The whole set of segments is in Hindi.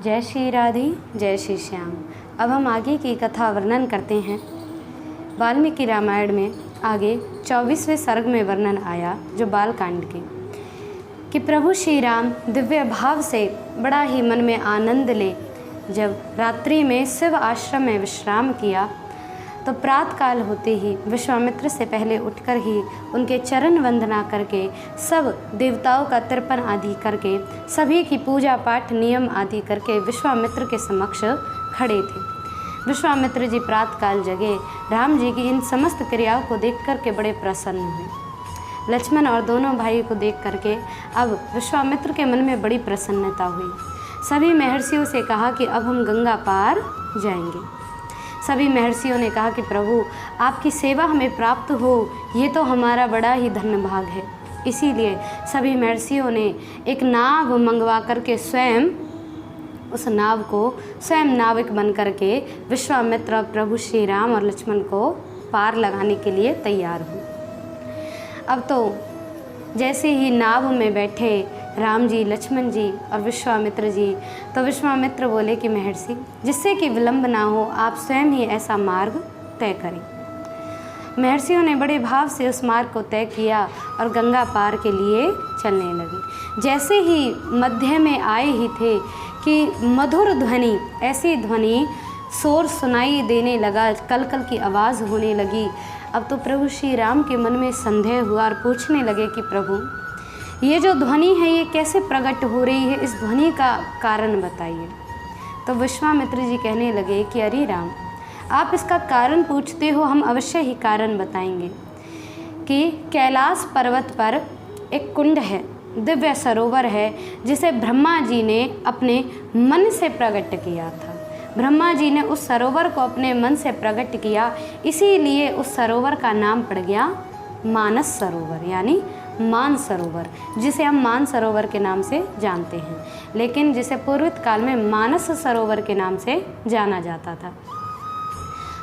जय श्री राधे, जय श्री श्याम। अब हम आगे की कथा वर्णन करते हैं। वाल्मीकि रामायण में आगे 24वें सर्ग में वर्णन आया जो बालकांड के, कि प्रभु श्री राम दिव्य भाव से बड़ा ही मन में आनंद ले जब रात्रि में शिव आश्रम में विश्राम किया तो प्रातःकाल होते ही विश्वामित्र से पहले उठकर ही उनके चरण वंदना करके सब देवताओं का तर्पण आदि करके सभी की पूजा पाठ नियम आदि करके विश्वामित्र के समक्ष खड़े थे। विश्वामित्र जी प्रातःकाल जगे राम जी की इन समस्त क्रियाओं को देख कर के बड़े प्रसन्न हुए। लक्ष्मण और दोनों भाई को देख करके अब विश्वामित्र के मन में बड़ी प्रसन्नता हुई। सभी महर्षियों से कहा कि अब हम गंगा पार जाएंगे। सभी महर्षियों ने कहा कि प्रभु आपकी सेवा हमें प्राप्त हो, ये तो हमारा बड़ा ही धन्य भाग है। इसीलिए सभी महर्षियों ने एक नाव मंगवा करके स्वयं उस नाव को स्वयं नाविक बन करके विश्वामित्र प्रभु श्री राम और लक्ष्मण को पार लगाने के लिए तैयार हुए। अब तो जैसे ही नाव में बैठे राम जी, लक्ष्मण जी और विश्वामित्र जी, तो विश्वामित्र बोले कि महर्षि, जिससे कि विलंब ना हो आप स्वयं ही ऐसा मार्ग तय करें। महर्षियों ने बड़े भाव से उस मार्ग को तय किया और गंगा पार के लिए चलने लगे। जैसे ही मध्य में आए ही थे कि मधुर ध्वनि, ऐसी ध्वनि शोर सुनाई देने लगा, कलकल की आवाज़ होने लगी। अब तो प्रभु श्री राम के मन में संदेह हुआ और पूछने लगे कि प्रभु ये जो ध्वनि है ये कैसे प्रकट हो रही है, इस ध्वनि का कारण बताइए। तो विश्वामित्र जी कहने लगे कि अरे राम, आप इसका कारण पूछते हो, हम अवश्य ही कारण बताएंगे। कि कैलाश पर्वत पर एक कुंड है, दिव्य सरोवर है, जिसे ब्रह्मा जी ने अपने मन से प्रकट किया था। ब्रह्मा जी ने उस सरोवर को अपने मन से प्रकट किया, इसीलिए उस सरोवर का नाम पड़ गया मानस सरोवर, यानी मान सरोवर, जिसे हम मान सरोवर के नाम से जानते हैं, लेकिन जिसे पूर्व काल में मानस सरोवर के नाम से जाना जाता था।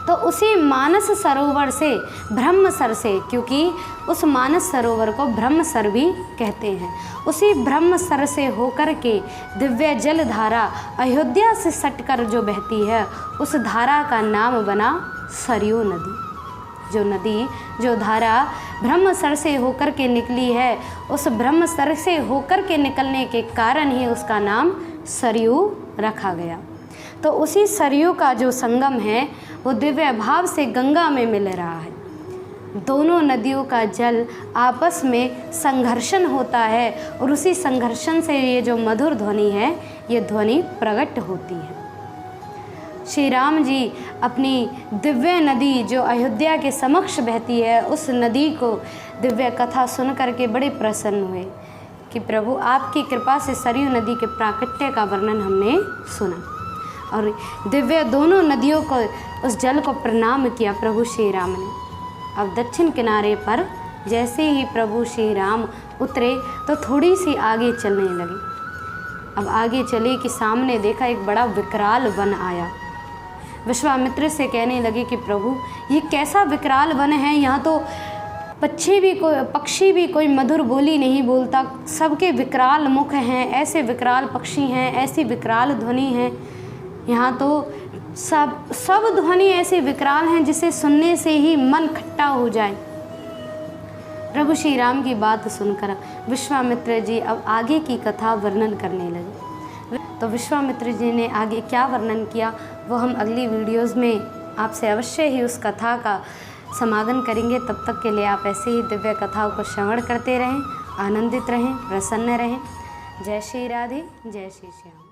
तो उसी मानस सरोवर से ब्रह्मसर से, क्योंकि उस मानस सरोवर को ब्रह्मसर भी कहते हैं, उसी ब्रह्मसर से होकर के दिव्य जल धारा अयोध्या से सटकर जो बहती है, उस धारा का नाम बना सरयू नदी। जो धारा ब्रह्मसर से होकर के निकली है, उस ब्रह्मसर से होकर के निकलने के कारण ही उसका नाम सरयू रखा गया। तो उसी सरयू का जो संगम है वो दिव्य भाव से गंगा में मिल रहा है। दोनों नदियों का जल आपस में संघर्षण होता है और उसी संघर्षण से ये जो मधुर ध्वनि है, ये ध्वनि प्रकट होती है। श्री राम जी अपनी दिव्य नदी जो अयोध्या के समक्ष बहती है, उस नदी को दिव्य कथा सुन करके बड़े प्रसन्न हुए कि प्रभु आपकी कृपा से सरयू नदी के प्राकट्य का वर्णन हमने सुना और दिव्य दोनों नदियों को उस जल को प्रणाम किया प्रभु श्री राम ने। अब दक्षिण किनारे पर जैसे ही प्रभु श्री राम उतरे तो थोड़ी सी आगे चलने लगे। अब आगे चले कि सामने देखा एक बड़ा विकराल वन आया। विश्वामित्र से कहने लगे कि प्रभु ये कैसा विकराल वन है, यहाँ तो पक्षी भी कोई मधुर बोली नहीं बोलता, सबके विकराल मुख हैं, ऐसे विकराल पक्षी हैं, ऐसी विकराल ध्वनि है। यहाँ तो सब ध्वनि ऐसे विकराल हैं जिसे सुनने से ही मन खट्टा हो जाए। प्रभु श्री राम की बात सुनकर विश्वामित्र जी अब आगे की कथा वर्णन करने लगे। तो विश्वामित्र जी ने आगे क्या वर्णन किया वो हम अगली वीडियोज़ में आपसे अवश्य ही उस कथा का समागम करेंगे। तब तक के लिए आप ऐसे ही दिव्य कथाओं को श्रवण करते रहें, आनंदित रहें, प्रसन्न रहें। जय श्री राधे, जय श्री श्याम।